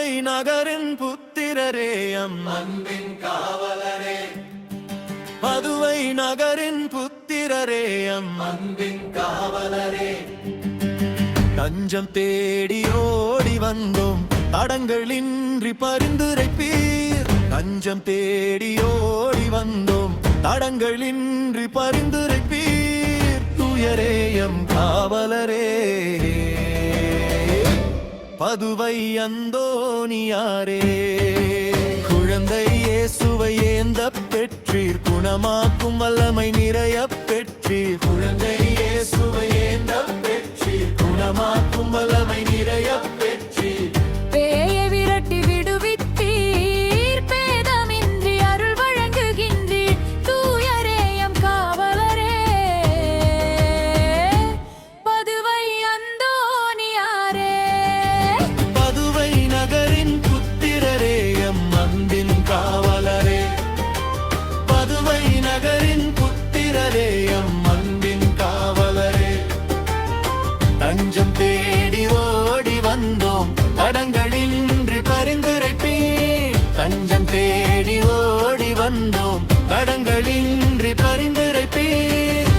பதுவை நகரின் புத்திரரே அன்பின் காவலரே. பதுவை நகரின் புத்திரரே அன்பின் காவலரே. தஞ்சம் தேடி ஓடி வந்தோம் தடங்களின்றி பரிந்துரைப்பீர். தஞ்சம் தேடி ஓடி வந்தோம் தடங்களின்றி பரிந்துரைப்பீர். துயரேயம் காவலரே பதுவை அந்தோணியாரே. குழந்தை இயேசுவை ஏந்த பெற்றீர், குணமாக்கும் வல்லமை நிறைய பெற்றீர். குழந்தை இயேசுவை ஏந்த பெற்றீர், குணமாக்கும் வல்லமை நிறைய பெற்றீர். பேயை விரட்டி விடுவித்தீர், பேதமின்றி அருள் வழங்குகின்றீர். தூயரேயம் காவலரே பதுவை அந்தோணியாரே. பதுவை நகரின் புத்திரரே அன்பின் காவலரே. பதுவை நகரின் புத்திரரே அன்பின் காவலரே. தஞ்சம் தேடி ஓடி வந்தோம் தடங்களின்றி பரிந்துரைப்பீர். தஞ்சம் தேடி ஓடி வந்தோம் தடங்களின்றி பரிந்துரைப்பீர்.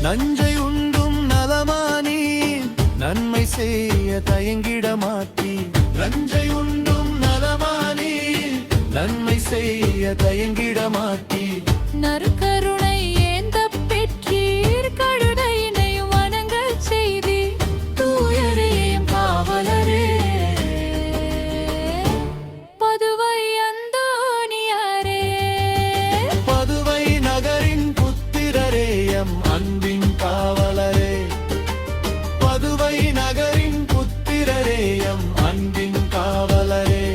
நஞ்சை உண்டும் நலமானி நன்மை செய்ய தயங்கிட மாட்டீ. நஞ்சை உண்டும் நலமானி நன்மை செய்ய தயங்கிட மாட்டீ. நற்கருணை ஏந்த பெற்றீர், கழுதையினையும் வணங்க செய்தி. தூயரேயம் காவலரே பதுவை அந்தோணியாரே. பதுவை நகரின் புத்திரரே அன்பின் காவலரே. பதுவை நகரின் புத்திரரே அன்பின் காவலரே.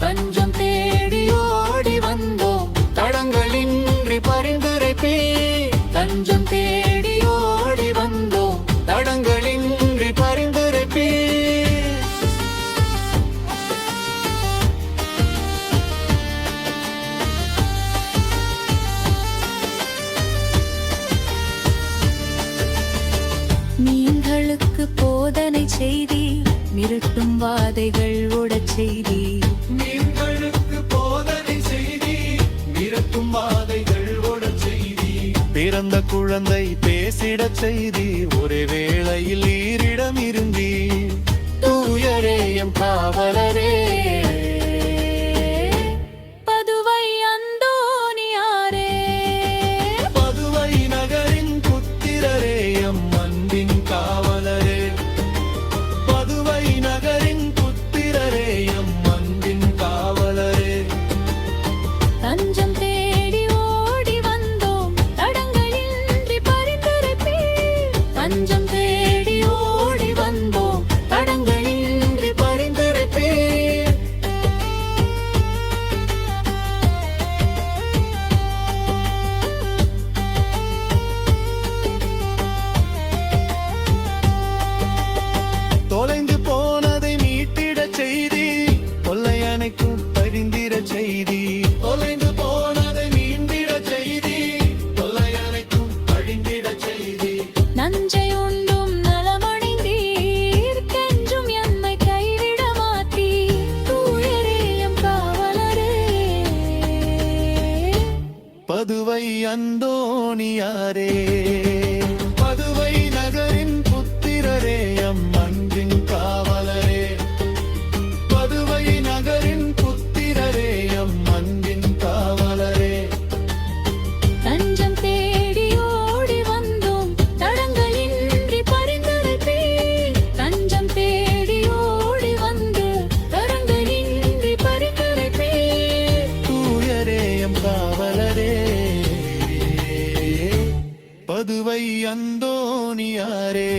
தஞ்சம் தேடி ஓடி வந்தோம் தடங்களின்றி பரிந்துரைப்பீர். தஞ்சம் தேடி ஓடி வந்தோம் தடங்களின்றி பரிந்துரைப்பீர். மீன்களுக்கு போதனை செய்தி, மிரட்டும் வாதைகள் ஓடச் செய்தி. மீன்களுக்கு போதனை செய்தி, மிரட்டும் வாதைகள் ஓடச் செய்தி. பிறந்த குழந்தை பேசிடச் செய்தி, ஒரே வேளையில் ஈரிடம் இருந்தி. தூயரேயம் காவலரே பதுவை அந்தோணியாரே. பதுவை நகரின் புத்திரரே அன்பின் காவலரே. பதுவை நகரின் புத்திரரே அன்பின் காவலரே. தஞ்சம் தேடி ஓடி வந்தோம் தடங்களின்றி பரிந்துரைப்பீர். தஞ்சம் தேடி ஓடி வந்தோம் தடங்களின்றி பரிந்துரைப்பீர். தொலைந்து போனதை மீட்டிடச் செய்தி, கொள்ளையனைக்கும் பரிந்திடச் செய்தி. தொலைந்து போனதை மீண்டிடச் செய்தி, கொள்ளையனைக்கும் பரிந்திடச் செய்தி. நஞ்சை உண்டும் நலமடைந்தீர், கெஞ்சும் எம்மை கைவிட மாட்டீர். தூயரேயம் காவலரே பதுவை அந்தோணியாரே. பதுவை நகரின் புத்திரரே அன்பின் காவலரே. பதுவை நகரின் புத்திரரே அன்பின் காவலரே. தஞ்சம் தேடி ஓடி வந்தோம் தடங்களின்றி பரிந்துரைப்பீர். தஞ்சம் தேடி ஓடி வந்து தடங்களின்றி பரிந்துரைப்பீர். தூயரேயம் காவலரே பதுவை அந்தோணியாரே.